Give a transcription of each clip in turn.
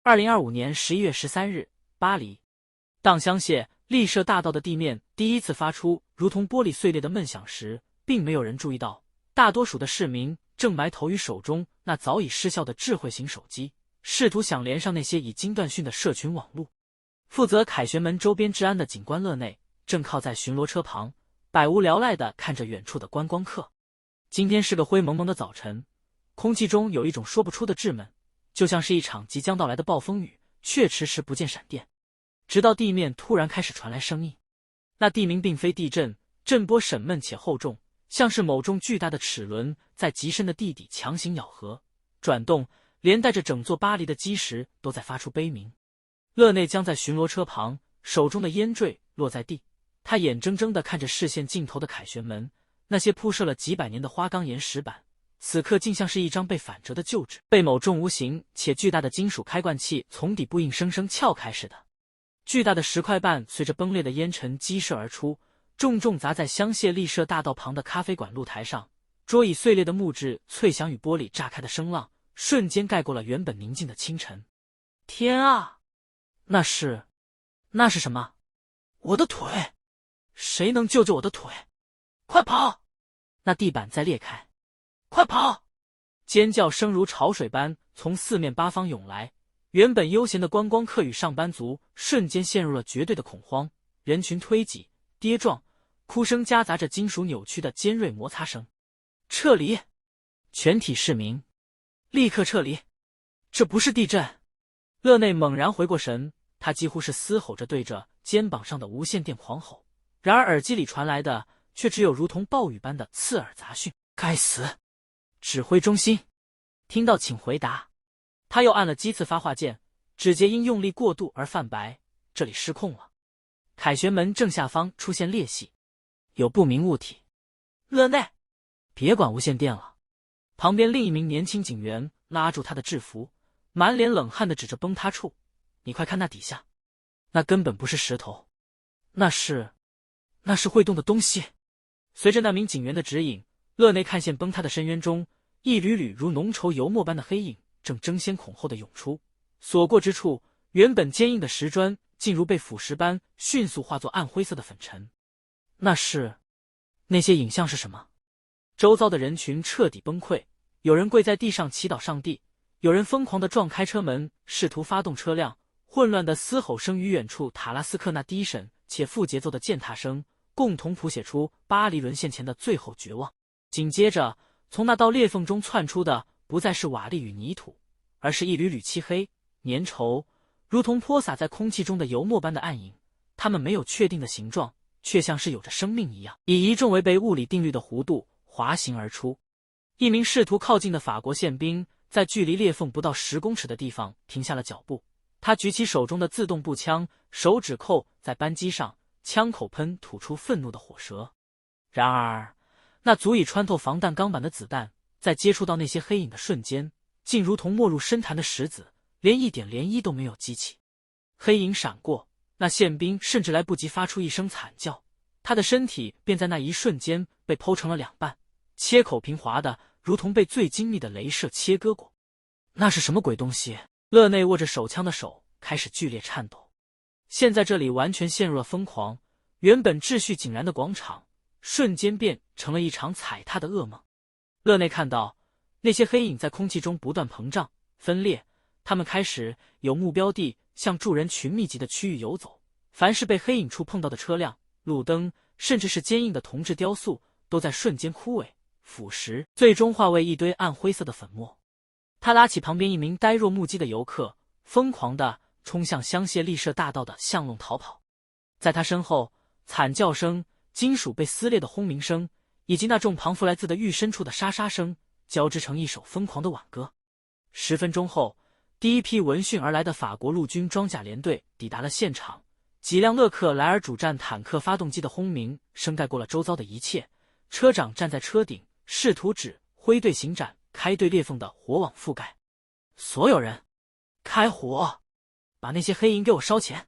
2025年11月13日，巴黎。當香榭麗舍大道的地面第一次發出如同玻璃碎裂的悶響時，並沒有人注意到，大多數的市民正埋頭於手中那早已失效的智慧型手機，試圖想連上那些已經斷訊的社群網絡。負責凱旋門周邊治安的警官勒內正靠在巡邏車旁，百無聊賴地看着遠處的觀光客。今天是個灰蒙蒙的早晨，空氣中有一種說不出的滯悶，就像是一場即將到來的暴風雨，卻遲遲不見閃電。直到地面突然開始傳來聲音，那地鳴並非地震，震波沈悶且厚重，像是某種巨大的齒輪在極深的地底強行咬合、轉動，連帶着整座巴黎的基石都在發出悲鳴。勒內僵在巡邏車旁，手中的煙墜落在地，他眼睜睜地看着視線盡頭的凱旋門，那些鋪設了幾百年的花崗岩石板，此刻竟像是一張被反折的舊紙，被某種無形且巨大的金屬開罐器從底部硬生生撬開似的。巨大的石塊瓣隨着崩裂的煙塵激射而出，重重砸在香榭麗舍大道旁的咖啡館露台上，桌椅碎裂的木質脆響與玻璃炸開的聲浪，瞬間蓋過了原本寧靜的清晨。天啊！那是什麼？我的腿！誰能救救我的腿？快跑！那地板在裂開！快跑！尖叫聲如潮水般從四面八方湧來，原本悠閒的觀光客與上班族瞬間陷入了絕對的恐慌，人群推擠、跌撞，哭聲夾雜着金屬扭曲的尖銳摩擦聲。撤離！全體市民，立刻撤離！這不是地震！勒內猛然回過神，他幾乎是嘶吼着對着肩膀上的無線電狂吼，然而耳機裡傳來的卻只有如同暴雨般的刺耳雜訊。該死！指揮中心，聽到請回答。他又按了幾次發話鍵，指節因用力過度而泛白，這裡失控了。凱旋門正下方出現裂隙，有不明物體。勒內，別管無線電了。旁邊另一名年輕警員拉住他的制服，滿臉冷汗地指着崩塌處，你快看那底下，那根本不是石頭，那是會動的東西。隨着那名警員的指引，勒內看見崩塌的深淵中，一縷縷如濃稠油墨般的黑影正爭先恐後地湧出，所過之處，原本堅硬的石磚竟如被腐蝕般迅速化作暗灰色的粉塵。那些影像是什麼？周遭的人群徹底崩潰，有人跪在地上祈禱上帝，有人瘋狂地撞開車門，試圖發動車輛。混亂的嘶吼聲與遠處塔拉斯克那低沉且負節奏的踐踏聲，共同譜寫出巴黎淪陷前的最後絕望。緊接着，從那道裂縫中竄出的不再是瓦礫與泥土，而是一縷縷漆黑、粘稠，如同潑灑在空氣中的油墨般的暗影。它們沒有確定的形狀，卻像是有着生命一樣，以一種違背物理定律的弧度滑行而出。一名試圖靠近的法國憲兵在距離裂縫不到10公尺的地方停下了腳步，他舉起手中的自動步槍，手指扣在扳機上，槍口噴吐出憤怒的火舌。然而，那足以穿透防彈鋼板的子彈，在接觸到那些黑影的瞬間，竟如同没入深潭的石子，連一點漣漪都沒有激起。黑影閃過，那憲兵甚至來不及發出一聲慘叫，他的身體便在那一瞬間被剖成了兩半，切口平滑的如同被最精密的雷射切割過。那是什麼鬼東西？勒內握着手槍的手開始劇烈顫抖。現在這裡完全陷入了瘋狂，原本秩序井然的廣場瞬間變成了一場踩踏的噩夢。勒內看到那些黑影在空氣中不斷膨脹分裂，他們開始有目標地向住人群密集的區域游走，凡是被黑影觸碰到的車輛、路燈，甚至是堅硬的銅製雕塑，都在瞬間枯萎腐蝕，最終化為一堆暗灰色的粉末。他拉起旁邊一名呆若木鸡的游客，瘋狂地衝向香榭麗舍大道的巷弄逃跑。在他身後，慘叫聲、金屬被撕裂的轟鳴聲，以及那種旁復來自的愈深處的沙沙聲，交織成一首瘋狂的挽歌。10分鐘後，第一批聞訊而來的法國陸軍裝甲連隊抵達了現場，幾輛勒克萊爾主戰坦克發動機的轟鳴聲蓋過了周遭的一切。車長站在車頂，試圖指揮隊行展開對裂縫的火網覆蓋。所有人，開火！把那些黑影給我燒前！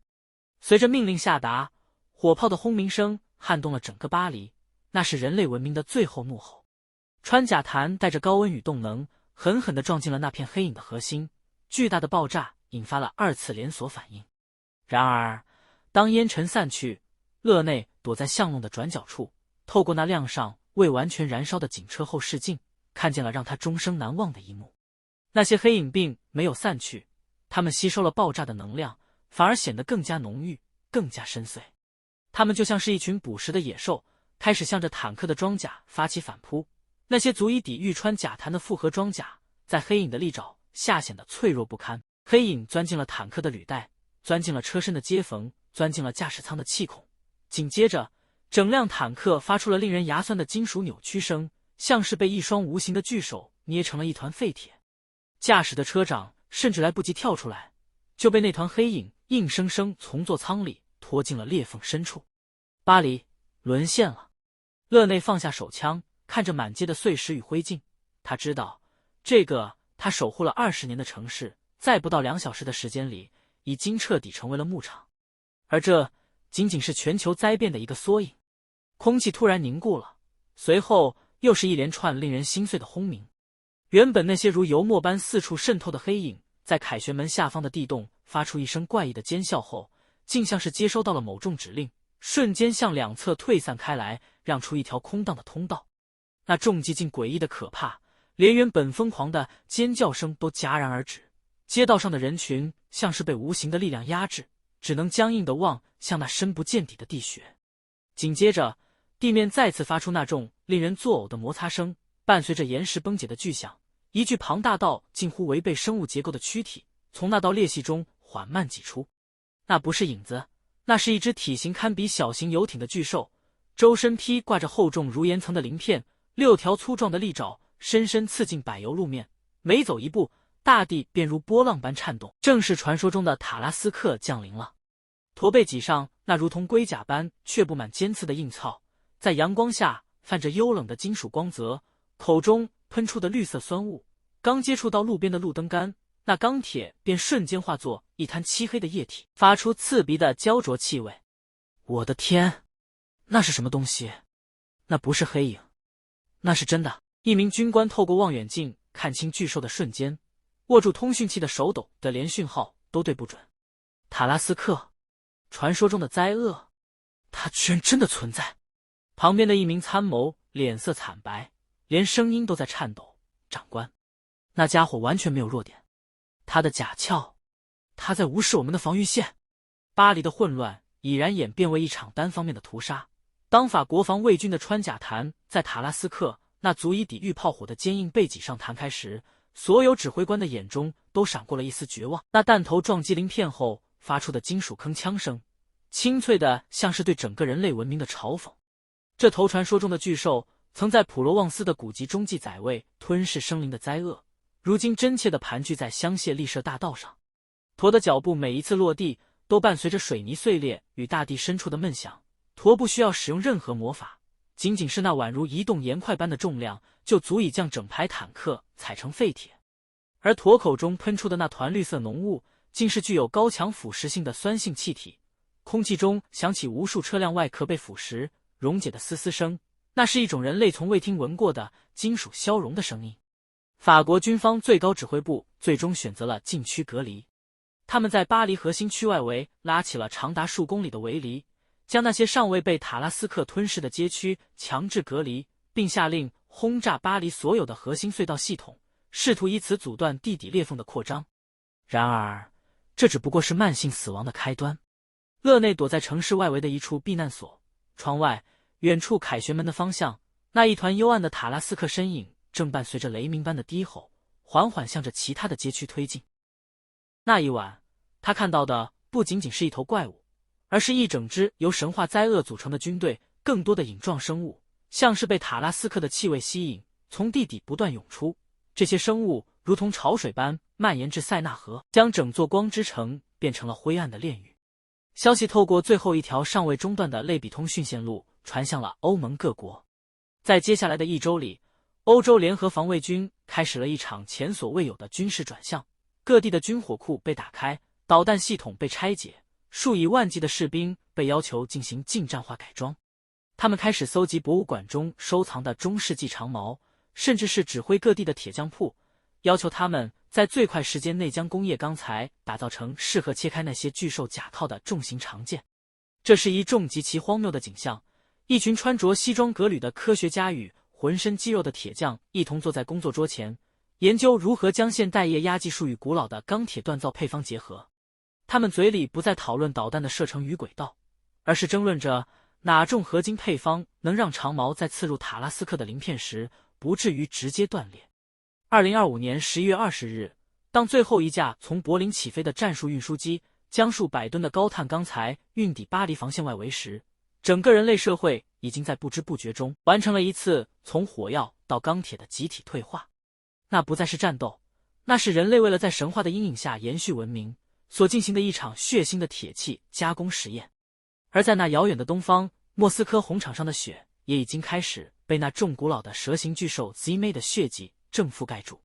隨着命令下達，火炮的轟鳴聲撼動了整個巴黎，那是人類文明的最後怒吼。穿甲彈帶着高溫與動能，狠狠地撞進了那片黑影的核心，巨大的爆炸引發了2次連鎖反應。然而，當煙塵散去，勒內躲在巷弄的轉角處，透過那亮上未完全燃燒的警車後視鏡，看見了讓他終生難忘的一幕。那些黑影並沒有散去，它們吸收了爆炸的能量，反而顯得更加濃郁，更加深邃。它們就像是一群捕食的野獸，開始向着坦克的裝甲發起反撲。那些足以抵禦穿甲彈的複合裝甲，在黑影的利爪下顯得脆弱不堪。黑影鑽進了坦克的履帶，鑽進了車身的接縫，鑽進了駕駛艙的氣孔。緊接着，整輛坦克發出了令人牙酸的金屬扭曲聲，像是被一雙無形的巨手捏成了一團廢鐵。駕駛的車長甚至來不及跳出來，就被那團黑影硬生生從座艙裡拖進了裂縫深處。巴黎淪陷了。勒內放下手槍，看着滿街的碎石與灰燼，他知道，這個他守護了20年的城市，在不到2小時的時間裡，已經徹底成為了牧場。而這僅僅是全球災變的一個縮影。空氣突然凝固了，隨後又是一連串令人心碎的轟鳴。原本那些如油墨般四處滲透的黑影，在凱旋門下方的地洞發出一聲怪異的尖嘯後，竟像是接收到了某種指令，瞬間向兩側退散開來，讓出一條空蕩的通道。那重擊竟詭異的可怕，連原本瘋狂的尖叫聲都戛然而止。街道上的人群像是被無形的力量壓制，只能僵硬地望向那深不見底的地穴。緊接着，地面再次發出那種令人作嘔的摩擦聲，伴隨着岩石崩解的巨響，一具龐大到近乎違背生物結構的軀體從那道裂隙中緩慢擠出。那不是影子，那是一只體型堪比小型遊艇的巨獸，周身披掛着厚重如岩層的鱗片，6條粗壯的利爪深深刺進柏油路面，每走一步，大地便如波浪般顫動。正是傳說中的塔拉斯克降臨了。駝背脊上那如同龜甲般卻布滿尖刺的硬糙，在陽光下泛着幽冷的金屬光澤，口中噴出的綠色酸霧，剛接觸到路邊的路燈桿，那鋼鐵便瞬間化作一灘漆黑的液體，發出刺鼻的焦灼氣味。我的天，那是什麼東西？那不是黑影，那是真的。一名軍官透過望遠鏡看清巨獸的瞬間，握住通讯器的手抖的連訊號都對不準。塔拉斯克，傳說中的災厄，他居然真的存在。旁邊的一名參謀臉色慘白，連聲音都在顫抖。長官，那家伙完全沒有弱點，他的甲壳，他在无視我們的防禦線。巴黎的混亂已然演變為一場單方面的屠殺。當法國防衛軍的穿甲彈在塔拉斯克那足以抵禦炮火的堅硬背脊上彈開時，所有指揮官的眼中都閃過了一絲絕望。那彈頭撞擊鱗片後發出的金屬鏗鏘聲，清脆的像是對整個人類文明的嘲諷。這頭傳說中的巨獸曾在普羅旺斯的古籍中記載為吞噬生靈的災厄，如今真切地盤踞在香榭麗舍大道上。駝的腳步每一次落地都伴隨着水泥碎裂與大地深處的悶響。駝不需要使用任何魔法，僅僅是那宛如移動鹽塊般的重量，就足以將整排坦克踩成廢鐵。而駝口中噴出的那團綠色濃霧，竟是具有高強腐蝕性的酸性氣體。空氣中響起無數車輛外殼被腐蝕溶解的嘶嘶聲，那是一種人類從未聽聞過的金屬消融的聲音。法國軍方最高指揮部最終選擇了禁區隔離，他們在巴黎核心區外圍拉起了長達數公里的圍籬，將那些尚未被塔拉斯克吞噬的街區強制隔離，並下令轟炸巴黎所有的核心隧道系統，試圖以此阻斷地底裂縫的擴張。然而，這只不過是慢性死亡的開端。勒內躲在城市外圍的一處避難所，窗外遠處凱旋門的方向，那一團幽暗的塔拉斯克身影正伴隨着雷鳴般的低吼，緩緩向着其他的街區推進。那一晚，他看到的不僅僅是一頭怪物，而是一整支由神話災厄組成的軍隊，更多的影狀生物，像是被塔拉斯克的氣味吸引，從地底不斷湧出。這些生物如同潮水般蔓延至塞納河，將整座光之城變成了灰暗的煉獄。消息透過最後一條尚未中斷的類比通訊線路傳向了歐盟各國。在接下來的一周裡，歐洲聯合防衛軍開始了一場前所未有的軍事轉向，各地的軍火庫被打開，導彈系統被拆解，數以萬計的士兵被要求進行近戰化改裝。他們開始搜集博物館中收藏的中世紀長矛，甚至是指揮各地的鐵匠鋪，要求他們在最快時間內將工業鋼材打造成適合切開那些巨獸甲套的重型長劍。這是一眾極其荒謬的景象。一群穿着西裝革履的科學家與渾身肌肉的鐵匠一同坐在工作桌前，研究如何將現代液壓技術與古老的鋼鐵鍛造配方結合。他們嘴裡不再討論導彈的射程與軌道，而是爭論着哪種合金配方能讓長矛在刺入塔拉斯克的鳞片時不至於直接斷裂。2025年11月20日，當最後一架從柏林起飛的戰術運輸機將數百噸的高碳鋼材運抵巴黎防線外圍時，整個人類社會已經在不知不覺中完成了一次從火藥到鋼鐵的集體退化。那不再是戰鬥，那是人類為了在神話的陰影下延續文明所進行的一場血腥的鐵器加工實驗。而在那遙遠的東方，莫斯科紅場上的雪也已經開始被那眾古老的蛇形巨獸 Z-May 的血跡正覆蓋住。